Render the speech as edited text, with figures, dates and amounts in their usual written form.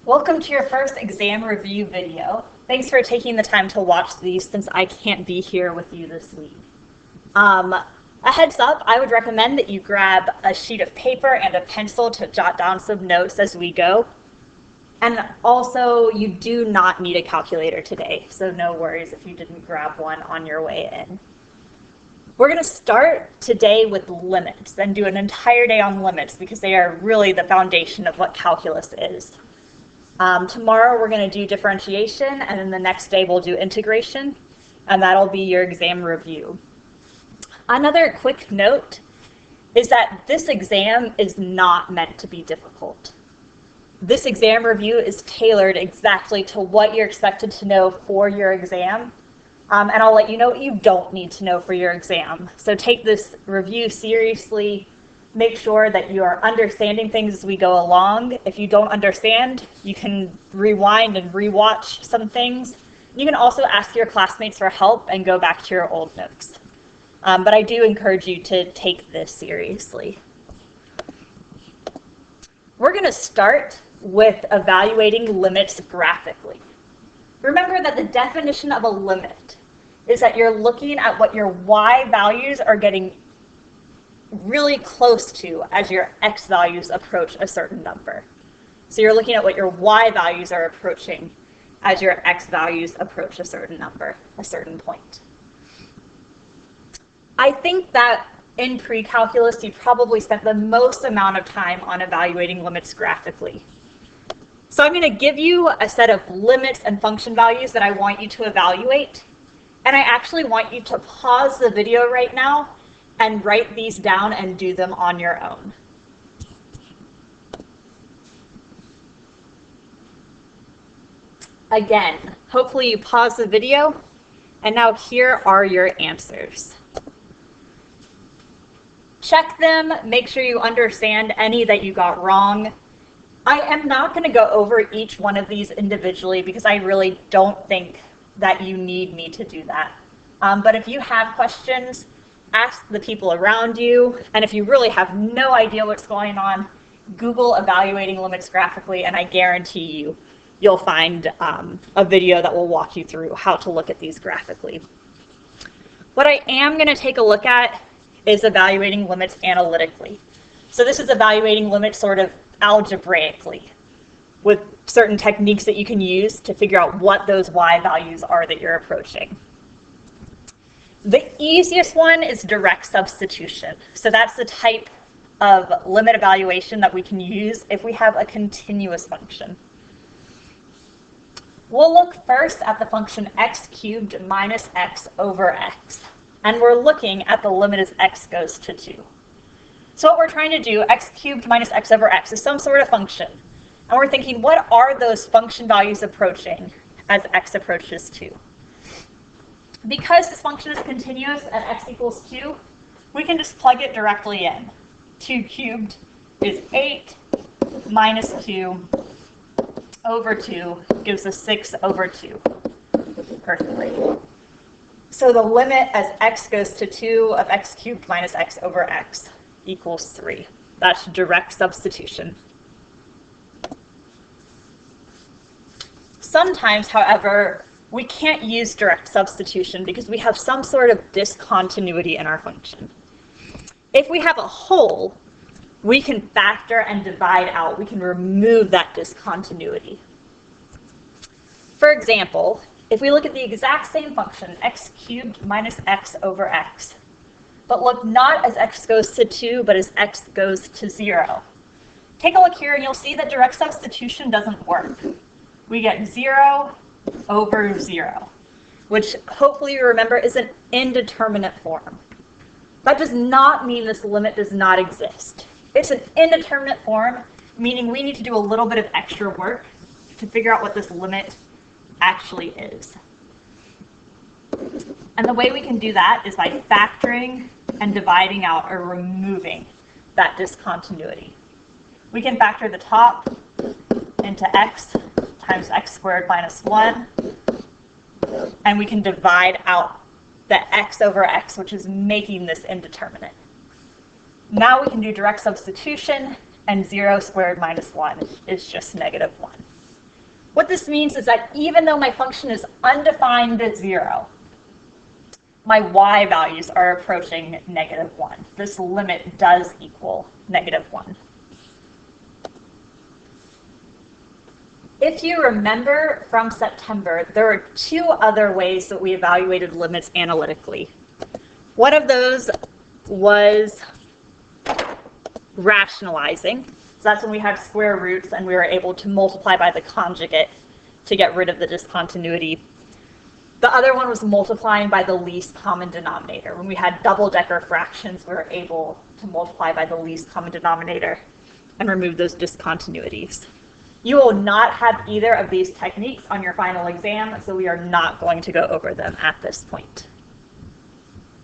Welcome to your first exam review video. Thanks for taking the time to watch these since I can't be here with you this week. A heads up, I would recommend that you grab a sheet of paper and a pencil to jot down some notes as we go. And also, you do not need a calculator today, so no worries if you didn't grab one on your way in. We're going to start today with limits and do an entire day on limits because they are really the foundation of what calculus is. Tomorrow we're going to do differentiation, and then the next day we'll do integration, and that'll be your exam review. Another quick note is that this exam is not meant to be difficult. This exam review is tailored exactly to what you're expected to know for your exam, and I'll let you know what you don't need to know for your exam. So take this review seriously. Make sure that you are understanding things as we go along. If you don't understand, you can rewind and rewatch some things. You can also ask your classmates for help and go back to your old notes. But I do encourage you to take this seriously. We're going to start with evaluating limits graphically. Remember that the definition of a limit is that you're looking at what your y values are getting really close to as your x values approach a certain number. So you're looking at what your y values are approaching as your x values approach a certain number, a certain point. I think that in pre-calculus you probably spent the most amount of time on evaluating limits graphically. So I'm going to give you a set of limits and function values that I want you to evaluate, and I actually want you to pause the video right now and write these down and do them on your own. Again, hopefully you pause the video, and now here are your answers. Check them, make sure you understand any that you got wrong. I am not going to go over each one of these individually because I really don't think that you need me to do that. But if you have questions, ask the people around you, and if you really have no idea what's going on, Google evaluating limits graphically, and I guarantee you'll find a video that will walk you through how to look at these graphically. What I am going to take a look at is evaluating limits analytically. So this is evaluating limits sort of algebraically with certain techniques that you can use to figure out what those y values are that you're approaching. The easiest one is direct substitution. So that's the type of limit evaluation that we can use if we have a continuous function. We'll look first at the function x cubed minus x over x. And we're looking at the limit as x goes to 2. So what we're trying to do, x cubed minus x over x, is some sort of function. And we're thinking, what are those function values approaching as x approaches 2? Because this function is continuous at x equals 2, we can just plug it directly in. 2 cubed is 8 minus 2 over 2 gives us 6 over 2. Perfectly. So the limit as x goes to 2 of x cubed minus x over x equals 3. That's direct substitution. Sometimes, however, we can't use direct substitution because we have some sort of discontinuity in our function. If we have a whole, we can factor and divide out. We can remove that discontinuity. For example, if we look at the exact same function, x cubed minus x over x, but look not as x goes to 2, but as x goes to 0. Take a look here and you'll see that direct substitution doesn't work. We get 0 over 0, which hopefully you remember is an indeterminate form. That does not mean this limit does not exist. It's an indeterminate form, meaning we need to do a little bit of extra work to figure out what this limit actually is. And the way we can do that is by factoring and dividing out or removing that discontinuity. We can factor the top into x times x squared minus 1, and we can divide out the x over x, which is making this indeterminate. Now we can do direct substitution, and 0 squared minus 1 is just -1. What this means is that even though my function is undefined at 0, my y values are approaching -1. This limit does equal -1. If you remember from September, there are 2 other ways that we evaluated limits analytically. One of those was rationalizing. So that's when we had square roots and we were able to multiply by the conjugate to get rid of the discontinuity. The other one was multiplying by the least common denominator. When we had double-decker fractions, we were able to multiply by the least common denominator and remove those discontinuities. You will not have either of these techniques on your final exam, so we are not going to go over them at this point.